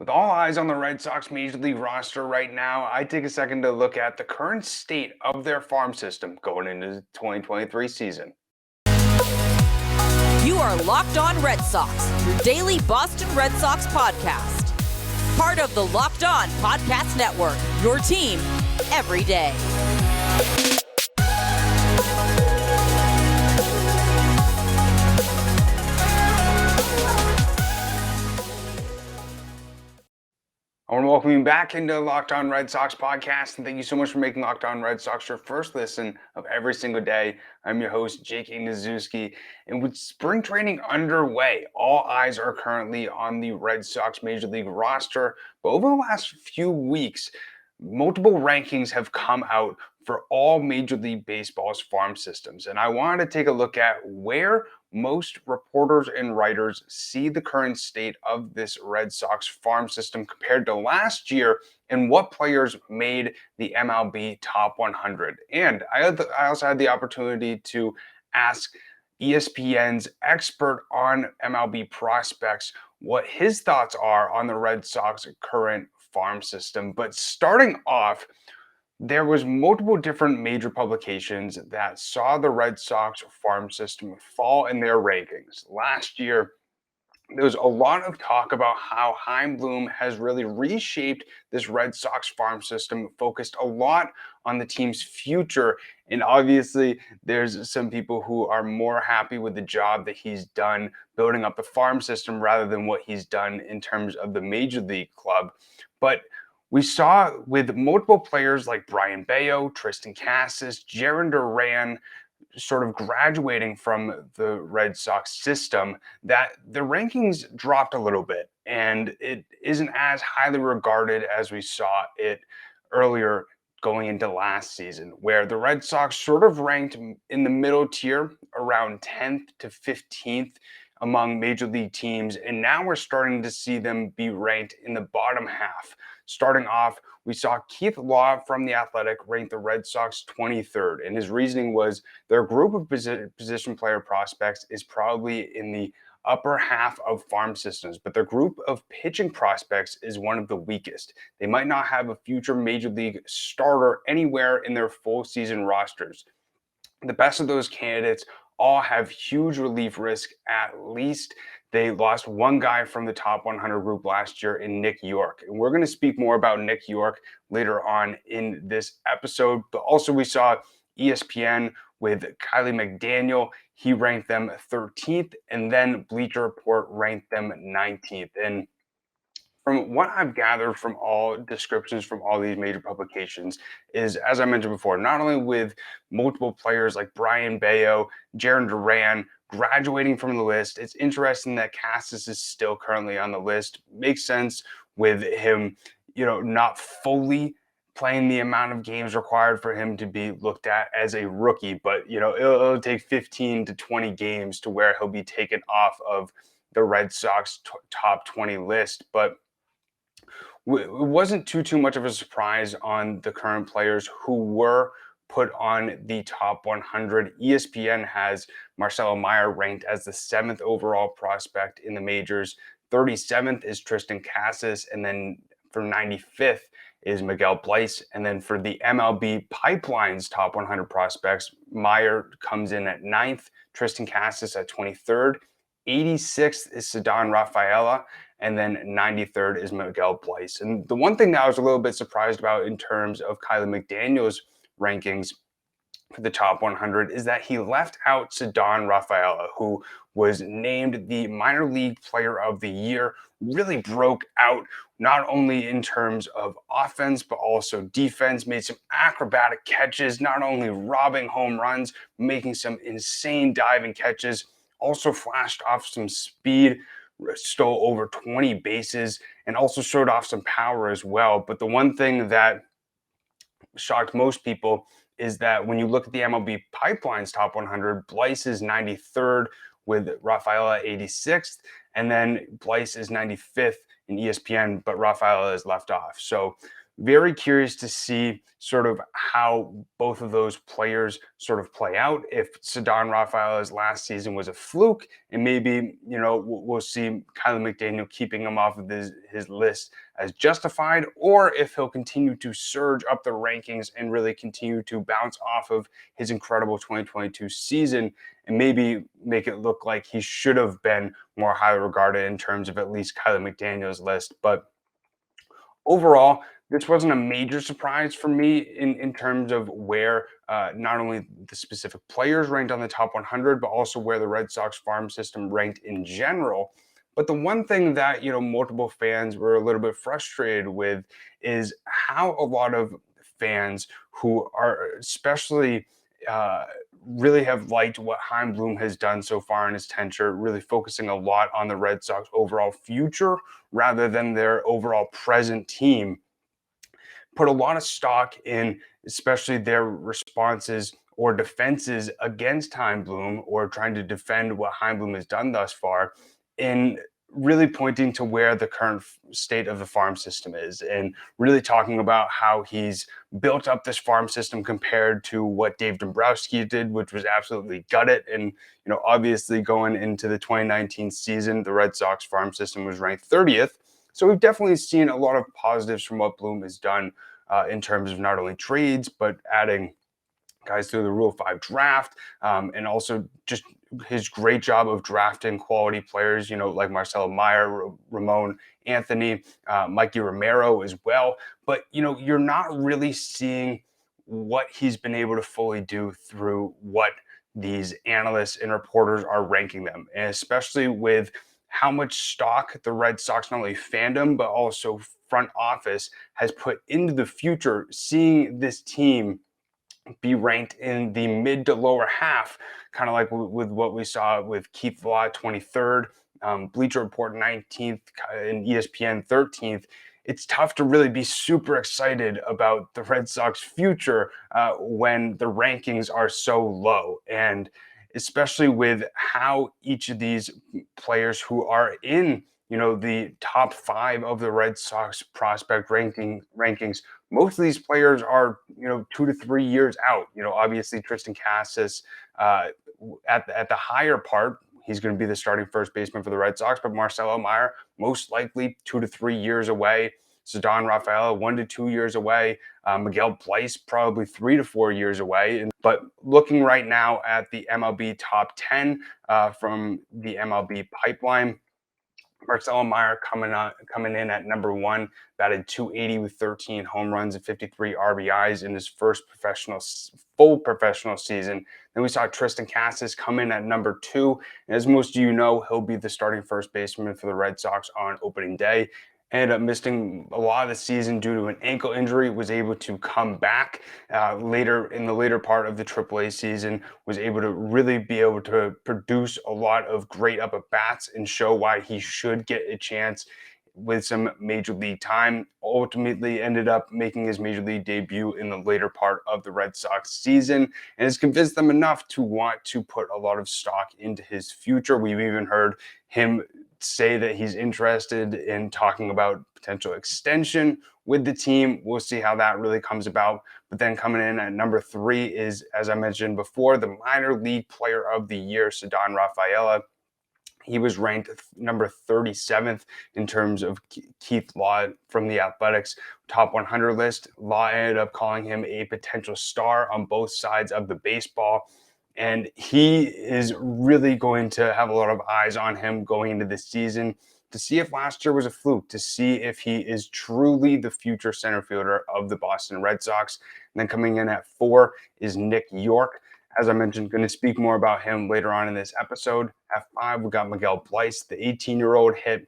With all eyes on the Red Sox Major League roster right now, I take a second to look at the current state of their farm system going into the 2023 season. You are Locked On Red Sox, your daily Boston Red Sox podcast. Part of the Locked On Podcast Network, your team every day. I want to welcome you back into Locked On Red Sox podcast, and thank you so much for making Locked On Red Sox your first listen of every single day. I'm your host, Jake Ignaszewski, and with spring training underway, all eyes are currently on the Red Sox Major League roster. But over the last few weeks, multiple rankings have come out for all Major League Baseball's farm systems, and I wanted to take a look at where most reporters and writers see the current state of this Red Sox farm system compared to last year and what players made the MLB Top 100. And I also had the opportunity to ask ESPN's expert on MLB prospects what his thoughts are on the Red Sox current farm system. But starting off, there was multiple different major publications that saw the Red Sox farm system fall in their rankings. Last year, there was a lot of talk about how Chaim Bloom has really reshaped this Red Sox farm system, focused a lot on the team's future. And obviously, there's some people who are more happy with the job that he's done building up the farm system rather than what he's done in terms of the major league club. But we saw with multiple players like Brayan Bello, Triston Casas, Jarren Duran, sort of graduating from the Red Sox system, that the rankings dropped a little bit and it isn't as highly regarded as we saw it earlier going into last season, where the Red Sox sort of ranked in the middle tier around 10th to 15th among major league teams. And now we're starting to see them be ranked in the bottom half. Starting off, we saw Keith Law from The Athletic rank the Red Sox 23rd. And his reasoning was their group of position player prospects is probably in the upper half of farm systems, but their group of pitching prospects is one of the weakest. They might not have a future major league starter anywhere in their full season rosters. The best of those candidates all have huge relief risk. At least they lost one guy from the top 100 group last year in Nick York. And we're going to speak more about Nick York later on in this episode. But also we saw ESPN with Kiley McDaniel. He ranked them 13th, and then Bleacher Report ranked them 19th. And from what I've gathered from all descriptions from all these major publications is, as I mentioned before, not only with multiple players like Brayan Bello, Jarren Duran graduating from the list, it's interesting that Casas is still currently on the list. Makes sense with him, not fully playing the amount of games required for him to be looked at as a rookie, but it'll take 15 to 20 games to where he'll be taken off of the Red Sox top 20 list. But it wasn't too much of a surprise on the current players who were put on the top 100. ESPN has Marcelo Meyer ranked as the 7th overall prospect in the majors. 37th is Triston Casas, and then for 95th is Miguel Bleis. And then for the MLB Pipeline's top 100 prospects, Meyer comes in at 9th, Triston Casas at 23rd. 86th is Ceddanne Rafaela, and then 93rd is Miguel Bleis. And the one thing that I was a little bit surprised about in terms of Kiley McDaniel's rankings for the top 100 is that he left out Ceddanne Rafaela, who was named the minor league player of the year, really broke out not only in terms of offense, but also defense, made some acrobatic catches, not only robbing home runs, making some insane diving catches, also flashed off some speed, stole over 20 bases, and also showed off some power as well. But the one thing that shocked most people is that when you look at the MLB Pipeline's top 100, Bleis is 93rd with Rafaela 86th, and then Bleis is 95th in ESPN, but Rafaela is left off. So very curious to see sort of how both of those players sort of play out. If Ceddanne Rafaela's last season was a fluke, and maybe, we'll see Kiley McDaniel keeping him off of his list as justified, or if he'll continue to surge up the rankings and really continue to bounce off of his incredible 2022 season and maybe make it look like he should have been more highly regarded in terms of at least Kiley McDaniel's list. But overall, this wasn't a major surprise for me in terms of where not only the specific players ranked on the top 100, but also where the Red Sox farm system ranked in general. But the one thing that multiple fans were a little bit frustrated with is how a lot of fans who are especially uh, really have liked what Heim Bloom has done so far in his tenure, really focusing a lot on the Red Sox overall future rather than their overall present team, put a lot of stock in, especially their responses or defenses against Heim Bloom or trying to defend what Heim Bloom has done thus far, in really pointing to where the current state of the farm system is and really talking about how he's built up this farm system compared to what Dave Dombrowski did, which was absolutely gut it. And, obviously going into the 2019 season, the Red Sox farm system was ranked 30th. So we've definitely seen a lot of positives from what Bloom has done in terms of not only trades, but adding guys through the Rule 5 draft, and also just his great job of drafting quality players, like Marcelo Meyer, Ramon Anthony, Mikey Romero as well. But, you're not really seeing what he's been able to fully do through what these analysts and reporters are ranking them, and especially with how much stock the Red Sox, not only fandom, but also front office, has put into the future, seeing this team be ranked in the mid to lower half, kind of like with what we saw with Keith Law 23rd, Bleacher Report 19th, and ESPN 13th. It's tough to really be super excited about the Red Sox future when the rankings are so low. And especially with how each of these players who are in the top 5 of the Red Sox prospect rankings, most of these players are 2 to 3 years out. Obviously Tristan Casas at the higher part, he's going to be the starting first baseman for the Red Sox, but Marcelo Meyer most likely 2 to 3 years away. Ceddanne Rafaela 1 to 2 years away. Miguel Bleis probably 3 to 4 years away. But looking right now at the MLB top 10 from the MLB pipeline, Marcelo Meyer coming in at number 1, batted .280 with 13 home runs and 53 RBIs in his first full professional season. Then we saw Tristan Casas come in at number 2. And as most of you know, he'll be the starting first baseman for the Red Sox on opening day. Ended up missing a lot of the season due to an ankle injury, was able to come back later in the later part of the AAA season, was able to really be able to produce a lot of great up-at-bats and show why he should get a chance with some major league time. Ultimately ended up making his major league debut in the later part of the Red Sox season and has convinced them enough to want to put a lot of stock into his future. We've even heard him say that he's interested in talking about potential extension with the team. We'll see how that really comes about. But then coming in at number 3 is, as I mentioned before, the minor league player of the year, Ceddanne Rafaela. He was ranked number 37th in terms of Keith Law from The Athletic's top 100 list. Law ended up calling him a potential star on both sides of the baseball. And he is really going to have a lot of eyes on him going into this season to see if last year was a fluke, to see if he is truly the future center fielder of the Boston Red Sox. And then coming in at 4 is Nick York. As I mentioned, going to speak more about him later on in this episode. At 5, we got Miguel Bleis, the 18-year-old, hit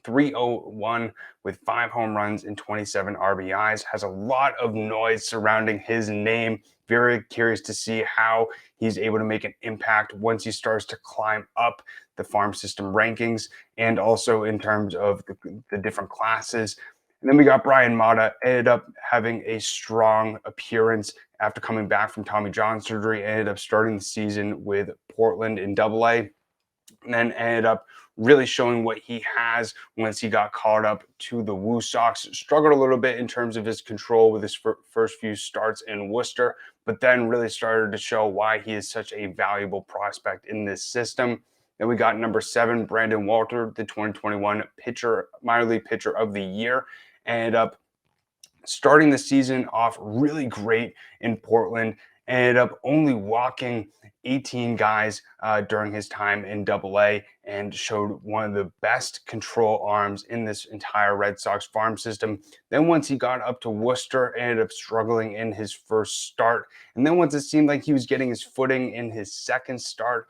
.301 with 5 home runs and 27 RBIs. Has a lot of noise surrounding his name. Very curious to see how he's able to make an impact once he starts to climb up the farm system rankings and also in terms of the different classes. And then we got Brian Mata, ended up having a strong appearance after coming back from Tommy John surgery, ended up starting the season with Portland in AA, and then ended up really showing what he has once he got called up to the Woo Sox. Struggled a little bit in terms of his control with his first few starts in Worcester, but then really started to show why he is such a valuable prospect in this system. Then we got number 7, Brandon Walter, the 2021 minor league pitcher of the year, ended up starting the season off really great in Portland. Ended up only walking 18 guys during his time in Double-A, and showed one of the best control arms in this entire Red Sox farm system. Then once he got up to Worcester, ended up struggling in his first start. And then once it seemed like he was getting his footing in his second start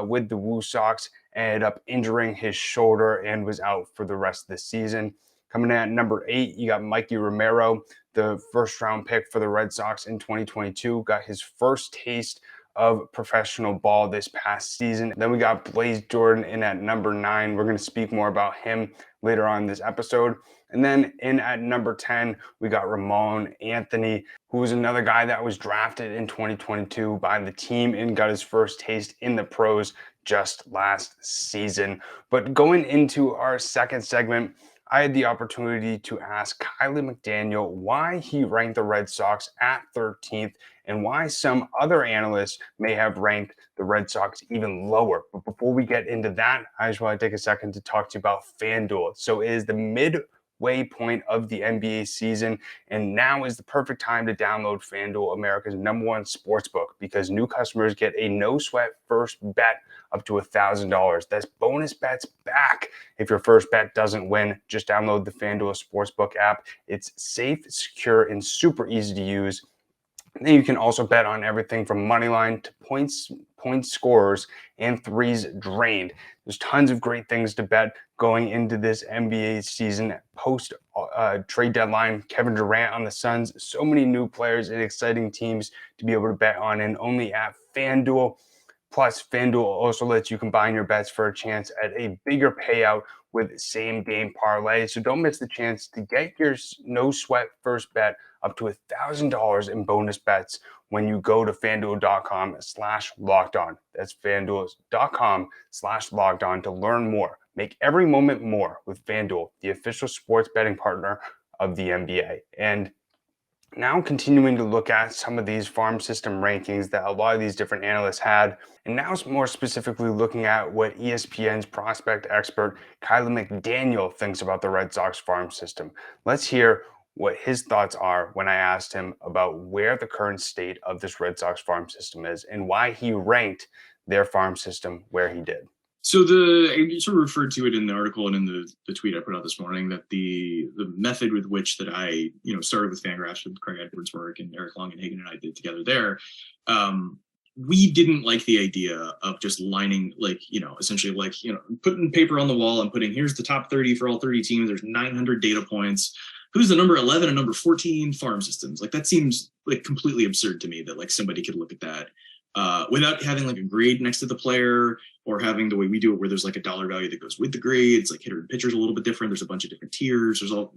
with the Woo Sox, ended up injuring his shoulder and was out for the rest of the season. Coming in at number 8, you got Mikey Romero, the first-round pick for the Red Sox in 2022. Got his first taste of professional ball this past season. Then we got Blaze Jordan in at number 9. We're going to speak more about him later on in this episode. And then in at number 10, we got Ramon Anthony, who was another guy that was drafted in 2022 by the team and got his first taste in the pros just last season. But going into our second segment, I had the opportunity to ask Kiley McDaniel why he ranked the Red Sox at 13th and why some other analysts may have ranked the Red Sox even lower. But before we get into that, I just want to take a second to talk to you about FanDuel. So it is the midway point of the NBA season, and now is the perfect time to download FanDuel, America's #1 sportsbook, because new customers get a no-sweat first bet up to $1,000. That's bonus bets back if your first bet doesn't win. Just download the FanDuel Sportsbook app. It's safe, secure, and super easy to use. And then you can also bet on everything from money line to points scorers, and threes drained. There's tons of great things to bet going into this NBA season. Post trade deadline, Kevin Durant on the Suns. So many new players and exciting teams to be able to bet on, and only at FanDuel. Plus, FanDuel also lets you combine your bets for a chance at a bigger payout with same-game parlay. So don't miss the chance to get your no-sweat first bet up to $1,000 in bonus bets when you go to FanDuel.com/lockedon. That's FanDuel.com/lockedon to learn more. Make every moment more with FanDuel, the official sports betting partner of the NBA. And now continuing to look at some of these farm system rankings that a lot of these different analysts had, and now more specifically looking at what ESPN's prospect expert Kiley McDaniel thinks about the Red Sox farm system. Let's hear what his thoughts are when I asked him about where the current state of this Red Sox farm system is and why he ranked their farm system where he did. So you sort of referred to it in the article and in the tweet I put out this morning, that the method with which that I started with Fangraphs with Craig Edwards' work and Eric Longenhagen and I did together there. We didn't like the idea of just lining, essentially putting paper on the wall and putting, here's the top 30 for all 30 teams. There's 900 data points. Who's the number 11 and number 14 farm systems? Like, that seems like completely absurd to me that like somebody could look at that without having like a grade next to the player, or having the way we do it where there's like a dollar value that goes with the grades. Like hitter and pitcher is a little bit different. There's a bunch of different tiers. There's all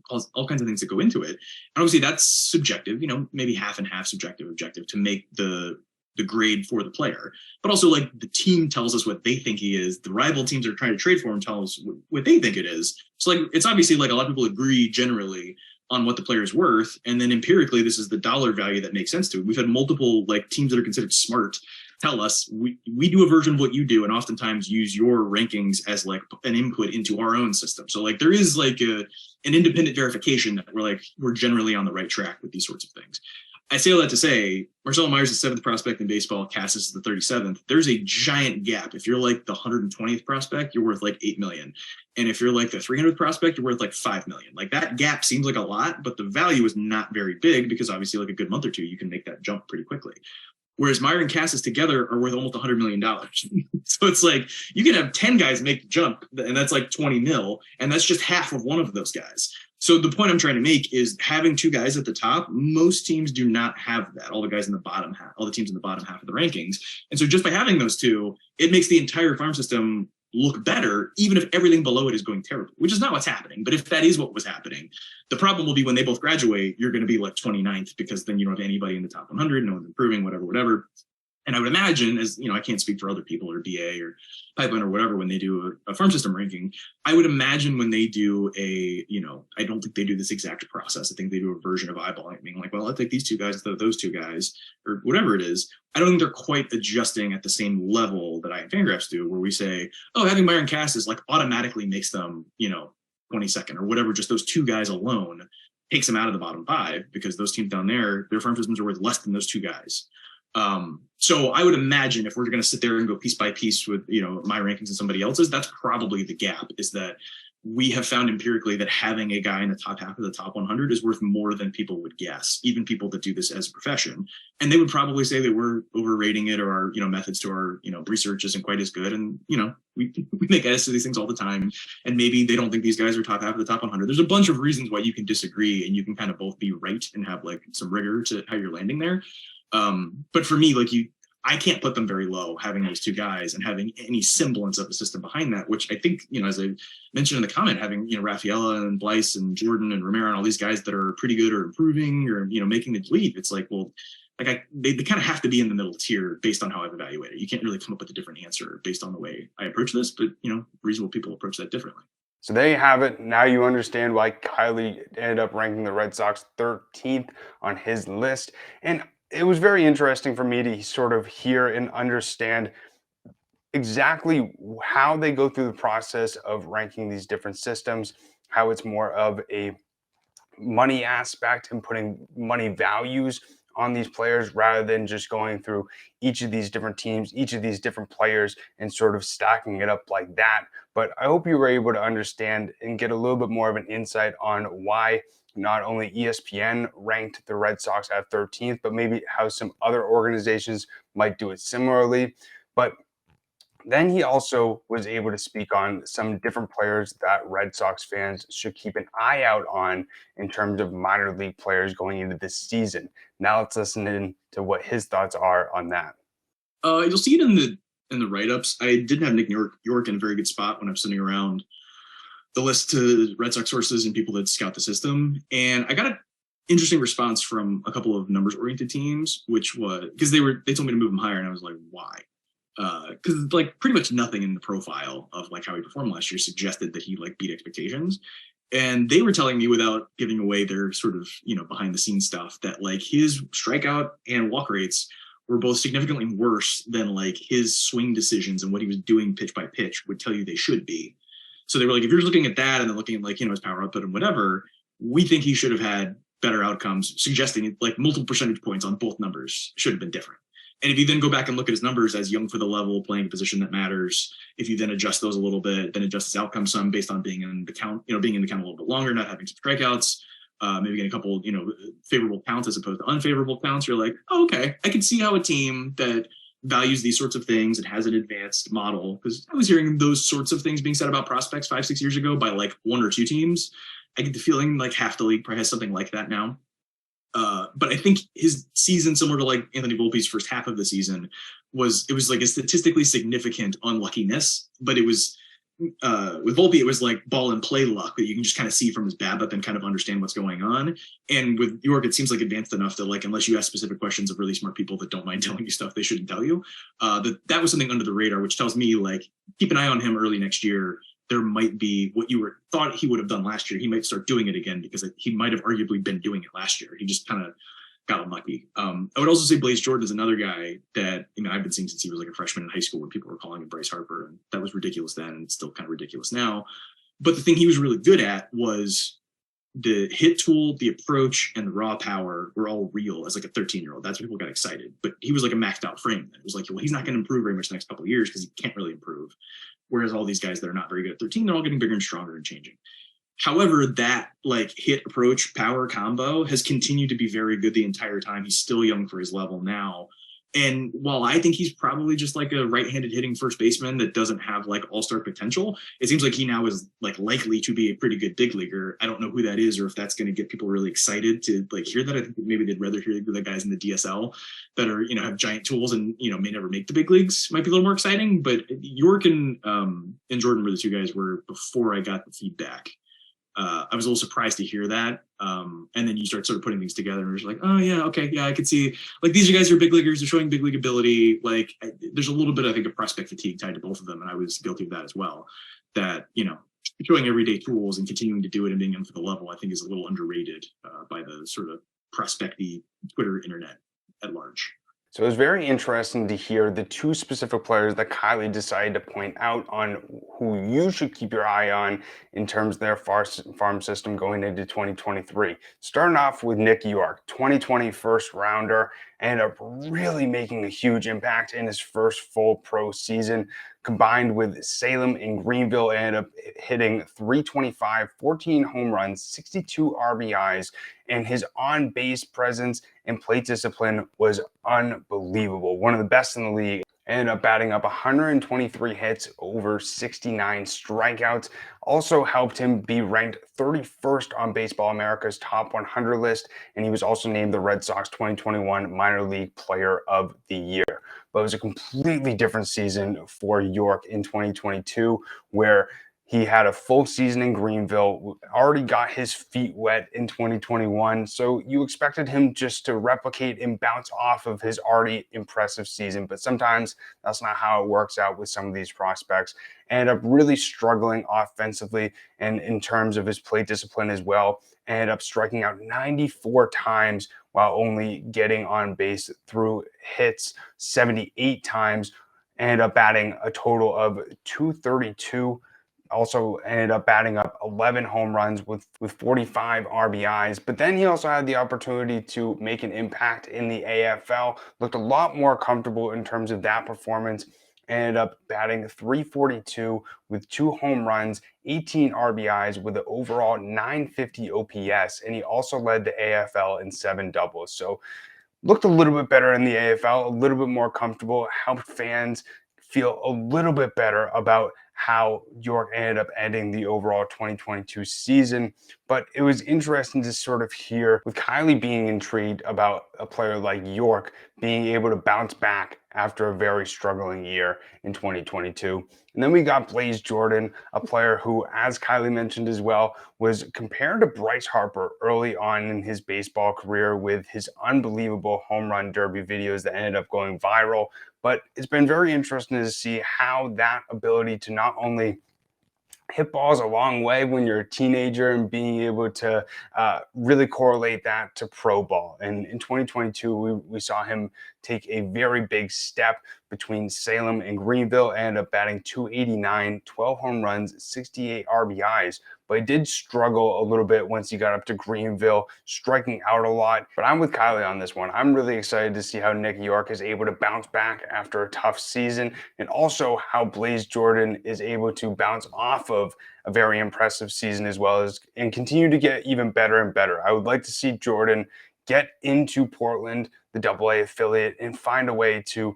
kinds of things that go into it. And obviously that's subjective, maybe half and half subjective, objective to make the grade for the player. But also like the team tells us what they think he is. The rival teams that are trying to trade for him tell us what they think it is. So like, it's obviously like a lot of people agree generally on what the player is worth. And then empirically, this is the dollar value that makes sense to it. We've had multiple like teams that are considered smart tell us we do a version of what you do, and oftentimes use your rankings as like an input into our own system. So like there is like an independent verification that we're generally on the right track with these sorts of things. I say all that to say, Marcelo Myers is the 7th prospect in baseball. Cassis is the 37th. There's a giant gap. If you're like the 120th prospect, you're worth like $8 million. And if you're like the 300th prospect, you're worth like $5 million. Like that gap seems like a lot, but the value is not very big, because obviously like a good month or two, you can make that jump pretty quickly. Whereas Meyer and Cassis together are worth almost $100 million. So it's like you can have 10 guys make the jump, and that's like 20 mil, and that's just half of one of those guys. So the point I'm trying to make is having 2 guys at the top, most teams do not have that. All the guys in the bottom half, all the teams in the bottom half of the rankings. And so just by having those 2, it makes the entire farm system look better, even if everything below it is going terribly, which is not what's happening. But if that is what was happening, the problem will be when they both graduate, you're going to be like 29th, because then you don't have anybody in the top 100, no one's improving, whatever. And I would imagine, as I can't speak for other people or BA or Pipeline or whatever, when they do a farm system ranking, I would imagine when they do I don't think they do this exact process. I think they do a version of eyeballing, being like, well, I'll take these two guys, those two guys, or whatever it is. I don't think they're quite adjusting at the same level that I and Fangraphs do, where we say, oh, having Myron Cassis like automatically makes them, 22nd or whatever. Just those two guys alone takes them out of the bottom 5, because those teams down there, their farm systems are worth less than those two guys. So I would imagine if we're going to sit there and go piece by piece with, my rankings and somebody else's, that's probably the gap, is that we have found empirically that having a guy in the top half of the top 100 is worth more than people would guess, even people that do this as a profession. And they would probably say that we're overrating it, or our, methods to our, research isn't quite as good. And, we make edits to these things all the time. And maybe they don't think these guys are top half of the top 100. There's a bunch of reasons why you can disagree, and you can kind of both be right and have like some rigor to how you're landing there. But for me, I can't put them very low, having those two guys and having any semblance of a system behind that, which I think, as I mentioned in the comment, having, Rafaela and Blyce and Jordan and Romero and all these guys that are pretty good or improving or, making the leap. It's like, well, they kind of have to be in the middle tier based on how I've evaluated. You can't really come up with a different answer based on the way I approach this, but, reasonable people approach that differently. So there you have it. Now you understand why Kiley ended up ranking the Red Sox 13th on his list. And it was very interesting for me to sort of hear and understand exactly how they go through the process of ranking these different systems, how it's more of a money aspect and putting money values on these players rather than just going through each of these different teams, each of these different players, and sort of stacking it up like that. But I hope you were able to understand and get a little bit more of an insight on why not only ESPN ranked the Red Sox at 13th, but maybe how some other organizations might do it similarly. But then he also was able to speak on some different players that Red Sox fans should keep an eye out on in terms of minor league players going into this season. Now let's listen in to what his thoughts are on that. You'll see it in the write-ups. I did have Nick York in a very good spot when I'm sitting around the list to Red Sox sources and people that scout the system. And I got an interesting response from a couple of numbers-oriented teams, which was because they told me to move him higher, and I was like, why? Because pretty much nothing in the profile of how he performed last year suggested that he beat expectations. And they were telling me, without giving away their sort of behind the scenes stuff, that his strikeout and walk rates were both significantly worse than his swing decisions and what he was doing pitch by pitch would tell you they should be. So they were like, if you're looking at that and then looking at his power output and whatever, we think he should have had better outcomes, suggesting multiple percentage points on both numbers should have been different. And if you then go back and look at his numbers as young for the level, playing a position that matters, if you then adjust those a little bit, then adjust his outcome some based on being in the count, being in the count a little bit longer, not having some strikeouts, maybe getting a couple, favorable counts as opposed to unfavorable counts, you're like, oh, okay, I can see how a team that values these sorts of things and has an advanced model, because I was hearing those sorts of things being said about prospects 5-6 years ago by one or two teams. I get the feeling half the league probably has something like that now. But I think his season, similar to Anthony Volpe's first half of the season, was a statistically significant unluckiness, but it was with Volpe, it was ball and play luck that you can just kind of see from his BABIP and kind of understand what's going on. And with York, it seems advanced enough that unless you ask specific questions of really smart people that don't mind telling you stuff they shouldn't tell you, that was something under the radar, which tells me keep an eye on him early next year. There might be what you thought he would have done last year. He might start doing it again because he might have arguably been doing it last year. He just kind of got unlucky. I would also say Blaze Jordan is another guy that I've been seeing since he was a freshman in high school, when people were calling him Bryce Harper, and that was ridiculous then, and it's still kind of ridiculous now. But the thing he was really good at was the hit tool, the approach, and the raw power were all real as a 13-year-old. That's when people got excited. But he was a maxed out frame. It was well, he's not going to improve very much the next couple of years because he can't really improve. Whereas all these guys that are not very good at 13, they're all getting bigger and stronger and changing. However, that hit approach power combo has continued to be very good the entire time. He's still young for his level now. And while I think he's probably just a right-handed hitting first baseman that doesn't have all-star potential, it seems he now is likely to be a pretty good big leaguer. I don't know who that is, or if that's going to get people really excited to hear that. I think maybe they'd rather hear the guys in the DSL that are, have giant tools and, may never make the big leagues. Might be a little more exciting, but York and Jordan were the two guys where before I got the feedback. I was a little surprised to hear that. And then you start sort of putting things together and you're like, oh yeah, okay, yeah, I could see, like, these guys are big leaguers, they're showing big league ability. Like, there's a little bit, I think, of prospect fatigue tied to both of them, and I was guilty of that as well. That, showing everyday tools and continuing to do it and being on for the level, I think, is a little underrated by the sort of prospecty Twitter internet at large. So it was very interesting to hear the two specific players that Kylie decided to point out on who you should keep your eye on in terms of their farm system going into 2023. Starting off with Nick York, 2020 first rounder, ended up really making a huge impact in his first full pro season. Combined with Salem and Greenville, ended up hitting 325, 14 home runs, 62 RBIs, and his on-base presence and plate discipline was unbelievable. One of the best in the league. Ended up batting up 123 hits, over 69 strikeouts. Also helped him be ranked 31st on Baseball America's top 100 list, and he was also named the Red Sox 2021 Minor League Player of the Year. But it was a completely different season for York in 2022, where he had a full season in Greenville, already got his feet wet in 2021. So you expected him just to replicate and bounce off of his already impressive season. But sometimes that's not how it works out with some of these prospects. Ended up really struggling offensively and in terms of his plate discipline as well. Ended up striking out 94 times while only getting on base through hits 78 times. Ended up batting a total of 232. Also ended up batting up 11 home runs with 45 RBIs. But then he also had the opportunity to make an impact in the AFL. Looked a lot more comfortable in terms of that performance. Ended up batting 342 with 2 home runs, 18 RBIs with an overall 950 OPS. And he also led the AFL in 7 doubles. So looked a little bit better in the AFL, a little bit more comfortable, helped fans feel a little bit better about how York ended up ending the overall 2022 season. But it was interesting to sort of hear with Kylie being intrigued about a player like York being able to bounce back after a very struggling year in 2022. And then we got Blaze Jordan, a player who, as Kylie mentioned as well, was compared to Bryce Harper early on in his baseball career with his unbelievable home run derby videos that ended up going viral. But it's been very interesting to see how that ability to not only hit balls a long way when you're a teenager and being able to really correlate that to pro ball. And in 2022, we saw him take a very big step between Salem and Greenville, ended up batting 289, 12 home runs, 68 RBIs. But he did struggle a little bit once he got up to Greenville, striking out a lot. But I'm with Kylie on this one. I'm really excited to see how Nick York is able to bounce back after a tough season, and also how Blaze Jordan is able to bounce off of a very impressive season as well as and continue to get even better and better. I would like to see Jordan get into Portland, the AA affiliate, and find a way to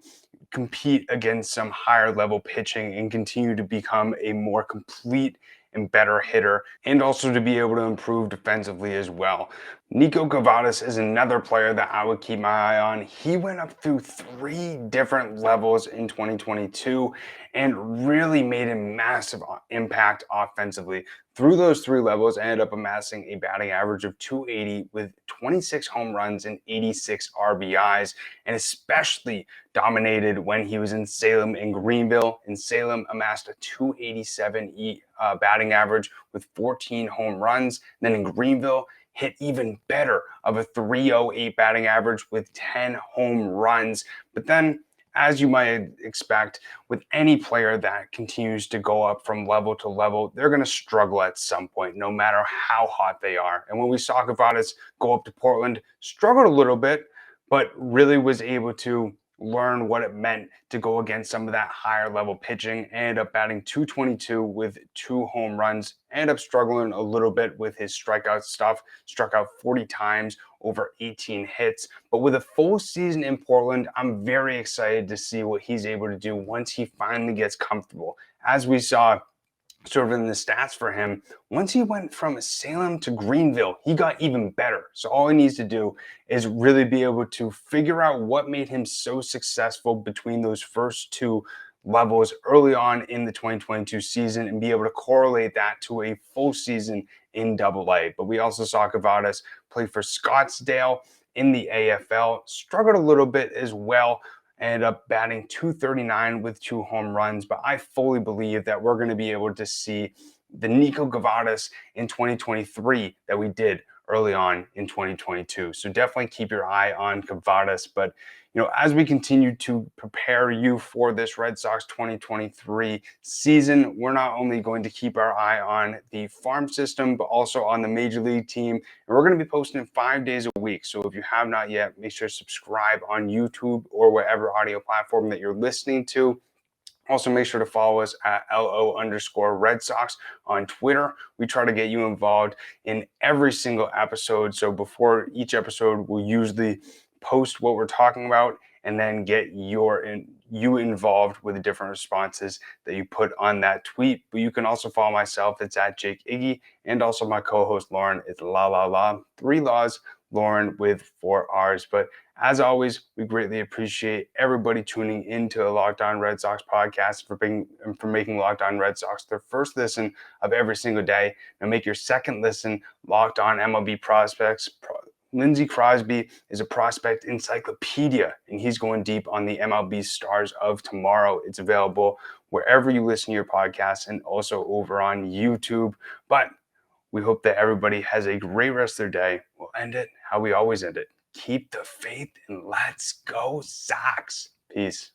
compete against some higher level pitching and continue to become a more complete and better hitter, and also to be able to improve defensively as well. Nico Cavadas is another player that I would keep my eye on. He went up through 3 different levels in 2022 and really made a massive impact offensively. Through those 3 levels, ended up amassing a batting average of 280 with 26 home runs and 86 RBIs, and especially dominated when he was in Salem and Greenville. In Salem, amassed a 287 batting average with 14 home runs. Then in Greenville, hit even better of a 308 batting average with 10 home runs. But then, as you might expect, with any player that continues to go up from level to level, they're going to struggle at some point, no matter how hot they are. And when we saw Cavadas go up to Portland, struggled a little bit, but really was able to learn what it meant to go against some of that higher level pitching. Ended up batting 222 with 2 home runs. Ended up struggling a little bit with his strikeout stuff. Struck out 40 times, over 18 hits. But with a full season in Portland, I'm very excited to see what he's able to do once he finally gets comfortable. As we saw sort of in the stats for him, once he went from Salem to Greenville, he got even better. So all he needs to do is really be able to figure out what made him so successful between those first 2 levels early on in the 2022 season and be able to correlate that to a full season in Double-A. But we also saw Gavadas play for Scottsdale in the AFL. Struggled a little bit as well. Ended up batting .239 with 2 home runs. But I fully believe that we're going to be able to see the Nico Gavadas in 2023 that we did early on in 2022. So definitely keep your eye on Gavadas. But, as we continue to prepare you for this Red Sox 2023 season, we're not only going to keep our eye on the farm system, but also on the major league team. And we're going to be posting 5 days a week. So if you have not yet, make sure to subscribe on YouTube or whatever audio platform that you're listening to. Also, make sure to follow us at LO_Red Sox on Twitter. We try to get you involved in every single episode. So before each episode, we'll usually post what we're talking about and then get you involved with the different responses that you put on that tweet. But you can also follow myself. It's at Jake Iggy, and also my co-host Lauren. It's La 3 Laws, Lauren with 4 R's. But as always, we greatly appreciate everybody tuning into the Locked On Red Sox podcast for making Locked On Red Sox their first listen of every single day. Now make your second listen Locked On MLB Prospects. Lindsey Crosby is a prospect encyclopedia, and he's going deep on the MLB stars of tomorrow. It's available wherever you listen to your podcasts and also over on YouTube. But we hope that everybody has a great rest of their day. We'll end it how we always end it. Keep the faith and let's go Sox. Peace.